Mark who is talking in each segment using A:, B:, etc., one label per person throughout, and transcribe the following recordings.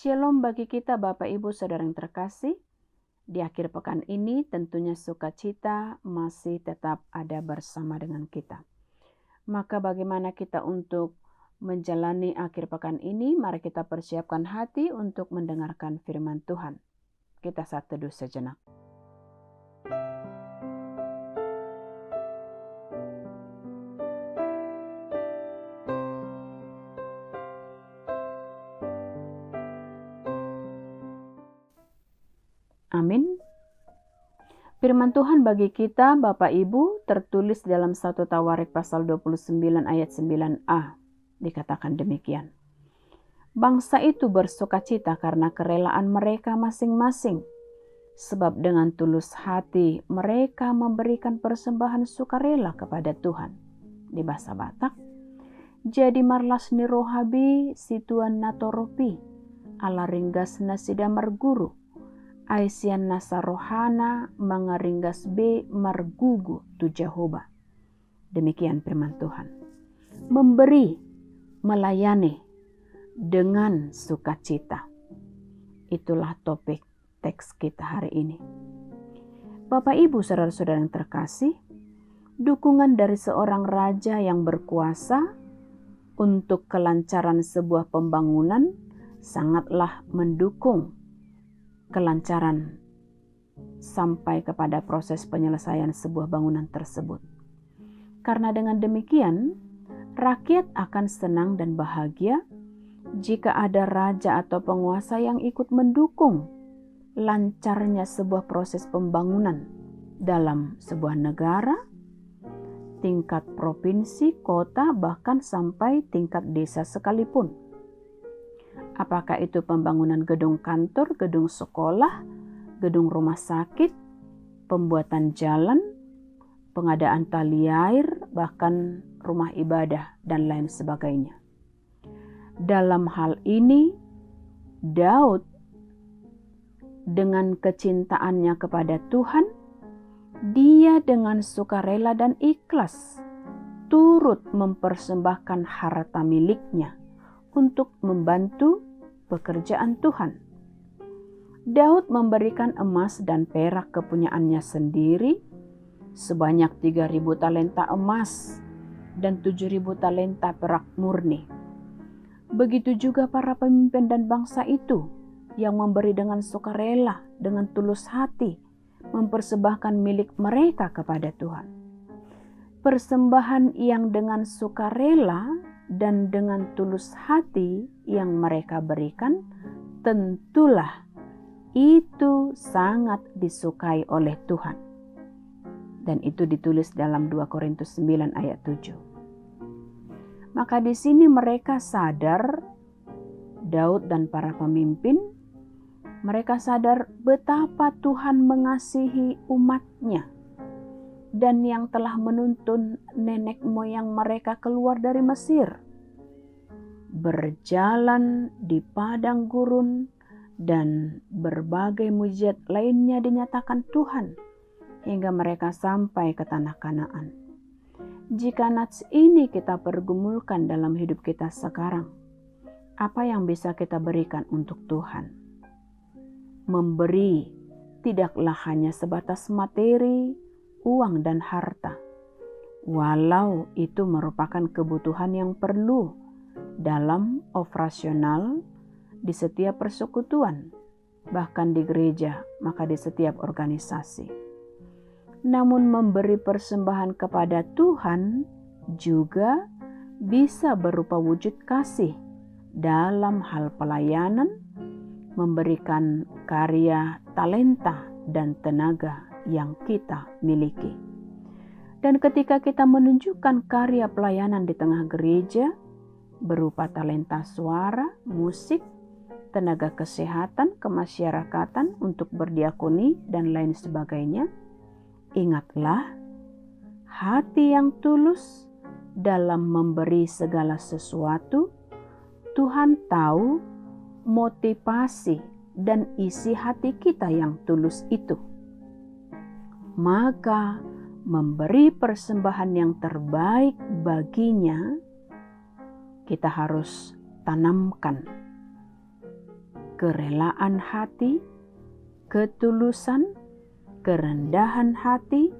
A: Shalom bagi kita Bapak Ibu Saudara yang terkasih. Di akhir pekan ini tentunya sukacita masih tetap ada bersama dengan kita. Maka bagaimana kita untuk menjalani akhir pekan ini? Mari kita persiapkan hati untuk mendengarkan firman Tuhan. Kita saat teduh sejenak. Amin. Firman Tuhan bagi kita Bapak Ibu tertulis dalam 1 Tawarik pasal 29 ayat 9a. Dikatakan demikian. Bangsa itu bersukacita karena kerelaan mereka masing-masing. Sebab dengan tulus hati mereka memberikan persembahan sukarela kepada Tuhan. Di bahasa Batak. Jadi marlas ni rohabi situan natoropi. Ala ringgas nasida marguru. Aisian nasa rohana mangaringgas be margugu tu Jehovah. Demikian firman Tuhan. Memberi, melayani dengan sukacita. Itulah topik teks kita hari ini. Bapak Ibu saudara-saudara yang terkasih, dukungan dari seorang raja yang berkuasa untuk kelancaran sebuah pembangunan sangatlah mendukung kelancaran sampai kepada proses penyelesaian sebuah bangunan tersebut. Karena dengan demikian, rakyat akan senang dan bahagia jika ada raja atau penguasa yang ikut mendukung lancarnya sebuah proses pembangunan dalam sebuah negara, tingkat provinsi, kota, bahkan sampai tingkat desa sekalipun. Apakah itu pembangunan gedung kantor, gedung sekolah, gedung rumah sakit, pembuatan jalan, pengadaan tali air, bahkan rumah ibadah, dan lain sebagainya. Dalam hal ini, Daud dengan kecintaannya kepada Tuhan, dia dengan sukarela dan ikhlas turut mempersembahkan harta miliknya untuk membantu pekerjaan Tuhan. Daud memberikan emas dan perak kepunyaannya sendiri sebanyak 3.000 talenta emas dan 7.000 talenta perak murni. Begitu juga para pemimpin dan bangsa itu yang memberi dengan sukarela, dengan tulus hati, mempersembahkan milik mereka kepada Tuhan. Persembahan yang dengan sukarela dan dengan tulus hati yang mereka berikan, tentulah itu sangat disukai oleh Tuhan. Dan itu ditulis dalam 2 Korintus 9 ayat 7. Maka di sini mereka sadar, Daud dan para pemimpin, mereka sadar betapa Tuhan mengasihi umatnya dan yang telah menuntun nenek moyang mereka keluar dari Mesir, berjalan di padang gurun, dan berbagai mujizat lainnya dinyatakan Tuhan hingga mereka sampai ke tanah Kanaan. Jika nats ini kita pergumulkan dalam hidup kita sekarang, apa yang bisa kita berikan untuk Tuhan? Memberi tidaklah hanya sebatas materi, uang dan harta, walau itu merupakan kebutuhan yang perlu dalam operasional di setiap persekutuan, bahkan di gereja, maka di setiap organisasi. Namun memberi persembahan kepada Tuhan juga bisa berupa wujud kasih dalam hal pelayanan, memberikan karya, talenta, dan tenaga yang kita miliki. Dan ketika kita menunjukkan karya pelayanan di tengah gereja berupa talenta suara, musik, tenaga kesehatan, kemasyarakatan untuk berdiakoni dan lain sebagainya, ingatlah hati yang tulus dalam memberi segala sesuatu. Tuhan tahu motivasi dan isi hati kita yang tulus itu. Maka memberi persembahan yang terbaik baginya, kita harus tanamkan kerelaan hati, ketulusan, kerendahan hati,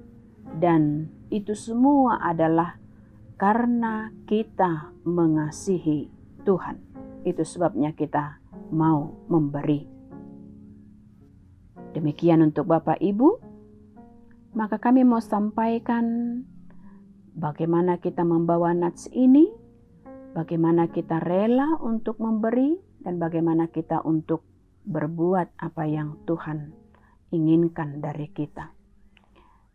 A: dan itu semua adalah karena kita mengasihi Tuhan. Itu sebabnya kita mau memberi. Demikian untuk Bapak Ibu. Maka kami mau sampaikan bagaimana kita membawa nats ini, bagaimana kita rela untuk memberi, dan bagaimana kita untuk berbuat apa yang Tuhan inginkan dari kita.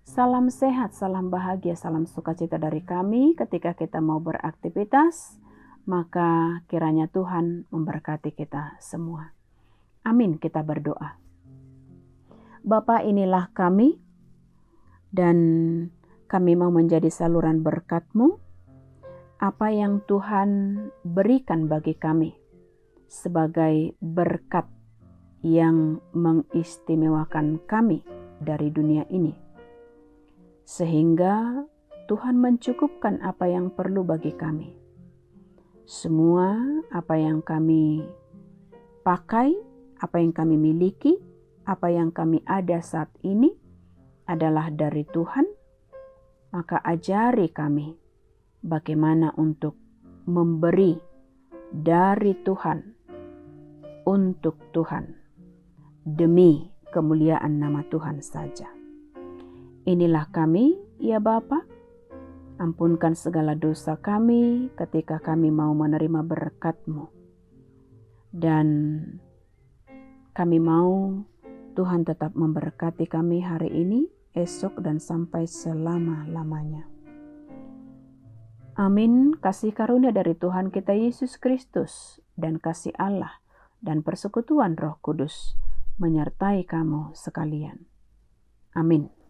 A: Salam sehat, salam bahagia, salam sukacita dari kami ketika kita mau beraktivitas. Maka kiranya Tuhan memberkati kita semua. Amin, kita berdoa. Bapa, inilah kami, dan kami mau menjadi saluran berkat-Mu. Apa yang Tuhan berikan bagi kami sebagai berkat yang mengistimewakan kami dari dunia ini, sehingga Tuhan mencukupkan apa yang perlu bagi kami. Semua apa yang kami pakai, apa yang kami miliki, apa yang kami ada saat ini adalah dari Tuhan. Maka ajari kami bagaimana untuk memberi dari Tuhan, untuk Tuhan, demi kemuliaan nama Tuhan saja. Inilah kami, ya Bapa. Ampunkan segala dosa kami ketika kami mau menerima berkat-Mu. Dan kami mau Tuhan tetap memberkati kami hari ini, esok, dan sampai selama-lamanya. Amin. Kasih karunia dari Tuhan kita Yesus Kristus dan kasih Allah dan persekutuan Roh Kudus menyertai kamu sekalian. Amin.